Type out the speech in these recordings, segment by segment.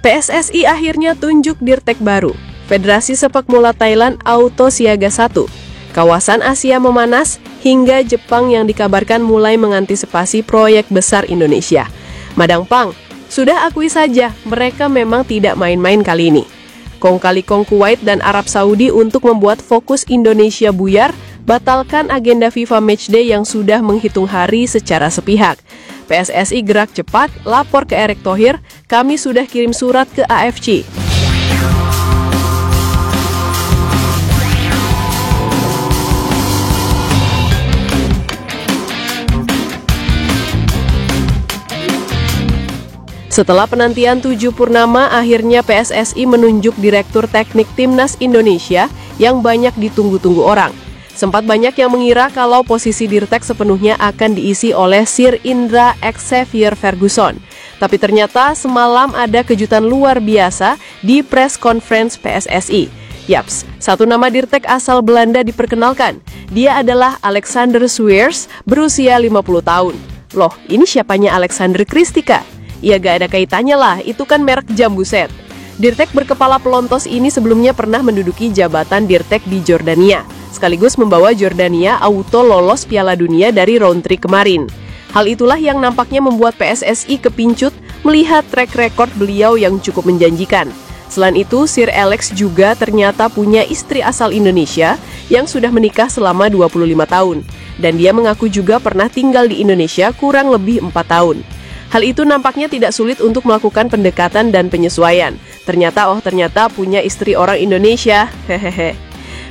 PSSI akhirnya tunjuk Dirtek baru. Federasi Sepak Bola Thailand auto siaga 1. Kawasan Asia memanas hingga Jepang yang dikabarkan mulai mengantisipasi proyek besar Indonesia. Madang Pang, sudah akui saja mereka memang tidak main-main kali ini. Kong kali Kong Kuwait dan Arab Saudi untuk membuat fokus Indonesia buyar, batalkan agenda FIFA Matchday yang sudah menghitung hari secara sepihak. PSSI gerak cepat, lapor ke Erick Thohir, kami sudah kirim surat ke AFC. Setelah penantian 7 purnama, akhirnya PSSI menunjuk Direktur Teknik Timnas Indonesia yang banyak ditunggu-tunggu orang. Sempat banyak yang mengira kalau posisi Dirtek sepenuhnya akan diisi oleh Sir Indra Xavier Ferguson. Tapi ternyata semalam ada kejutan luar biasa di press conference PSSI. Yaps, satu nama Dirtek asal Belanda diperkenalkan. Dia adalah Alexander Sweers, berusia 50 tahun. Loh, ini siapanya Alexander Kristika? Ya gak ada kaitannya lah, itu kan merek jambu set. Dirtek berkepala pelontos ini sebelumnya pernah menduduki jabatan Dirtek di Jordania, sekaligus membawa Jordania auto lolos Piala Dunia dari round 3 kemarin. Hal itulah yang nampaknya membuat PSSI kepincut melihat track record beliau yang cukup menjanjikan. Selain itu, Sir Alex juga ternyata punya istri asal Indonesia yang sudah menikah selama 25 tahun. Dan dia mengaku juga pernah tinggal di Indonesia kurang lebih 4 tahun. Hal itu nampaknya tidak sulit untuk melakukan pendekatan dan penyesuaian. Ternyata punya istri orang Indonesia. Hehehe.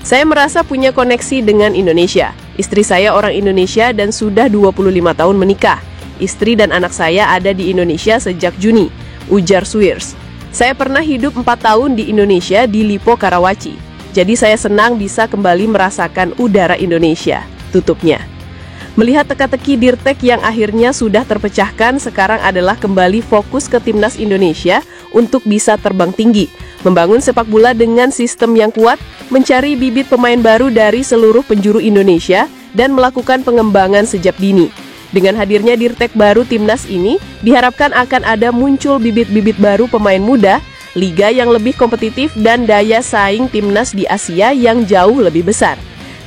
Saya merasa punya koneksi dengan Indonesia. Istri saya orang Indonesia dan sudah 25 tahun menikah. Istri dan anak saya ada di Indonesia sejak Juni, ujar Sweers. Saya pernah hidup 4 tahun di Indonesia di Lippo, Karawaci. Jadi saya senang bisa kembali merasakan udara Indonesia, tutupnya. Melihat teka-teki Dirtek yang akhirnya sudah terpecahkan, sekarang adalah kembali fokus ke Timnas Indonesia untuk bisa terbang tinggi, membangun sepak bola dengan sistem yang kuat, mencari bibit pemain baru dari seluruh penjuru Indonesia, dan melakukan pengembangan sejak dini. Dengan hadirnya Dirtek baru Timnas ini, diharapkan akan ada muncul bibit-bibit baru pemain muda, liga yang lebih kompetitif, dan daya saing Timnas di Asia yang jauh lebih besar.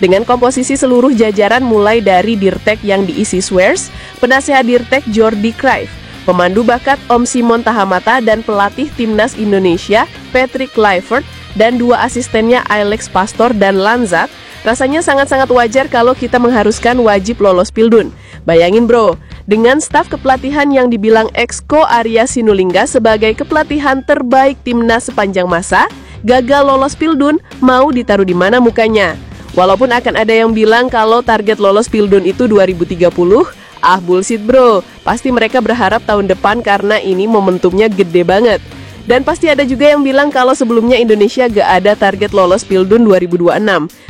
Dengan komposisi seluruh jajaran mulai dari Dirtek yang diisi Sweers, penasehat Dirtek Jordi Cruyff, pemandu bakat Om Simon Tahamata, dan pelatih Timnas Indonesia Patrick Kluivert, dan 2 asistennya Alex Pastor dan Lanzat, rasanya sangat-sangat wajar kalau kita mengharuskan wajib lolos Pildun. Bayangin bro, dengan staf kepelatihan yang dibilang Exco Arya Sinulinga sebagai kepelatihan terbaik Timnas sepanjang masa, gagal lolos Pildun, mau ditaruh di mana mukanya? Walaupun akan ada yang bilang kalau target lolos Pildun itu 2030, bullshit bro. Pasti mereka berharap tahun depan karena ini momentumnya gede banget. Dan pasti ada juga yang bilang kalau sebelumnya Indonesia gak ada target lolos Pildun 2026.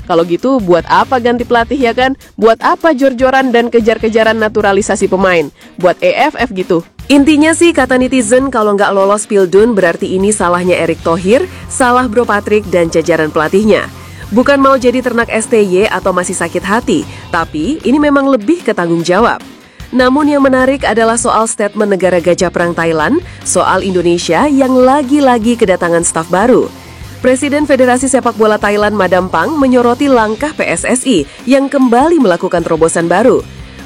Kalau gitu buat apa ganti pelatih ya kan? Buat apa jor-joran dan kejar-kejaran naturalisasi pemain? Buat EFF gitu. Intinya sih kata netizen kalau nggak lolos Pildun berarti ini salahnya Erick Thohir, salah Bro Patrick dan jajaran pelatihnya. Bukan mau jadi ternak STY atau masih sakit hati, tapi ini memang lebih ke tanggung jawab. Namun yang menarik adalah soal statement negara gajah perang Thailand, soal Indonesia yang lagi-lagi kedatangan staf baru. Presiden Federasi Sepak Bola Thailand Madam Pang menyoroti langkah PSSI yang kembali melakukan terobosan baru.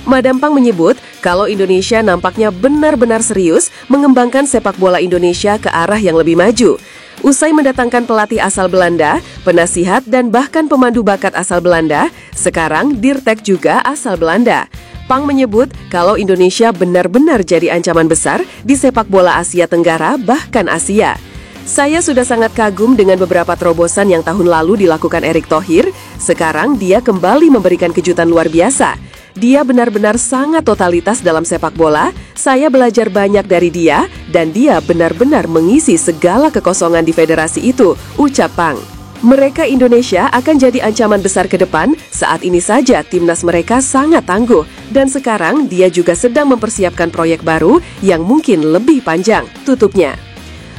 Madam Pang menyebut kalau Indonesia nampaknya benar-benar serius mengembangkan sepak bola Indonesia ke arah yang lebih maju. Usai mendatangkan pelatih asal Belanda, penasihat dan bahkan pemandu bakat asal Belanda, sekarang Dirtek juga asal Belanda. Pang menyebut kalau Indonesia benar-benar jadi ancaman besar di sepak bola Asia Tenggara bahkan Asia. Saya sudah sangat kagum dengan beberapa terobosan yang tahun lalu dilakukan Erick Thohir, sekarang dia kembali memberikan kejutan luar biasa. Dia benar-benar sangat totalitas dalam sepak bola, saya belajar banyak dari dia, dan dia benar-benar mengisi segala kekosongan di federasi itu, ucap Pang. Mereka Indonesia akan jadi ancaman besar ke depan, saat ini saja timnas mereka sangat tangguh, dan sekarang dia juga sedang mempersiapkan proyek baru yang mungkin lebih panjang, tutupnya.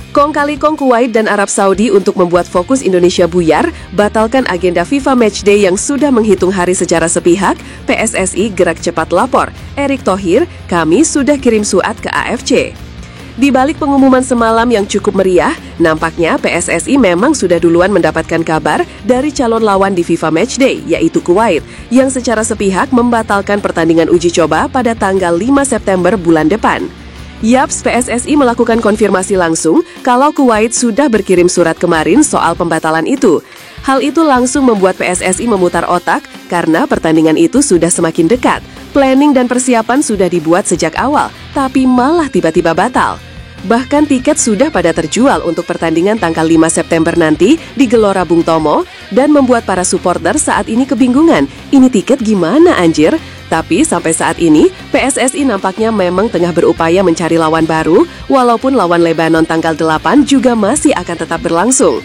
Kong kali Kong Kuwait dan Arab Saudi untuk membuat fokus Indonesia buyar, batalkan agenda FIFA Matchday yang sudah menghitung hari secara sepihak, PSSI gerak cepat lapor, Erick Thohir, kami sudah kirim surat ke AFC. Di balik pengumuman semalam yang cukup meriah, nampaknya PSSI memang sudah duluan mendapatkan kabar dari calon lawan di FIFA Matchday, yaitu Kuwait, yang secara sepihak membatalkan pertandingan uji coba pada tanggal 5 September bulan depan. Yaps, PSSI melakukan konfirmasi langsung kalau Kuwait sudah berkirim surat kemarin soal pembatalan itu. Hal itu langsung membuat PSSI memutar otak karena pertandingan itu sudah semakin dekat. Planning dan persiapan sudah dibuat sejak awal, tapi malah tiba-tiba batal. Bahkan tiket sudah pada terjual untuk pertandingan tanggal 5 September nanti di Gelora Bung Tomo dan membuat para supporter saat ini kebingungan, ini tiket gimana anjir? Tapi sampai saat ini, PSSI nampaknya memang tengah berupaya mencari lawan baru, walaupun lawan Lebanon tanggal 8 juga masih akan tetap berlangsung.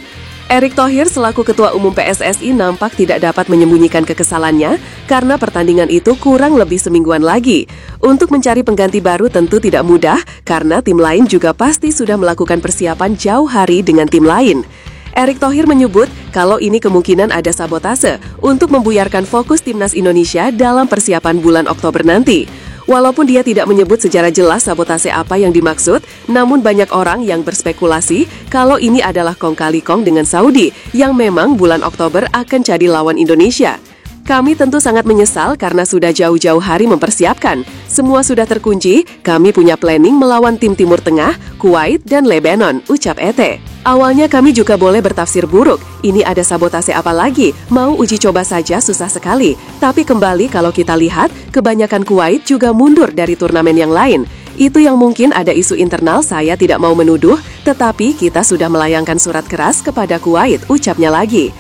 Erick Thohir selaku Ketua Umum PSSI nampak tidak dapat menyembunyikan kekesalannya karena pertandingan itu kurang lebih semingguan lagi. Untuk mencari pengganti baru tentu tidak mudah karena tim lain juga pasti sudah melakukan persiapan jauh hari dengan tim lain. Erick Thohir menyebut kalau ini kemungkinan ada sabotase untuk membuyarkan fokus timnas Indonesia dalam persiapan bulan Oktober nanti. Walaupun dia tidak menyebut secara jelas sabotase apa yang dimaksud, namun banyak orang yang berspekulasi kalau ini adalah kong kali kong dengan Saudi yang memang bulan Oktober akan jadi lawan Indonesia. Kami tentu sangat menyesal karena sudah jauh-jauh hari mempersiapkan. Semua sudah terkunci, kami punya planning melawan tim Timur Tengah, Kuwait, dan Lebanon, ucap Ete. Awalnya kami juga boleh bertafsir buruk, ini ada sabotase apa lagi, mau uji coba saja susah sekali. Tapi kembali kalau kita lihat, kebanyakan Kuwait juga mundur dari turnamen yang lain. Itu yang mungkin ada isu internal, saya tidak mau menuduh, tetapi kita sudah melayangkan surat keras kepada Kuwait, ucapnya lagi.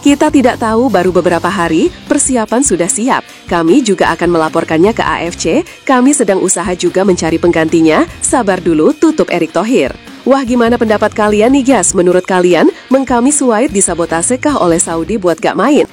Kita tidak tahu baru beberapa hari, persiapan sudah siap. Kami juga akan melaporkannya ke AFC, kami sedang usaha juga mencari penggantinya, sabar dulu, tutup Erick Thohir. Wah, gimana pendapat kalian nih guys? Menurut kalian, mengkamis Kuwait disabotase kah oleh Saudi buat gak main?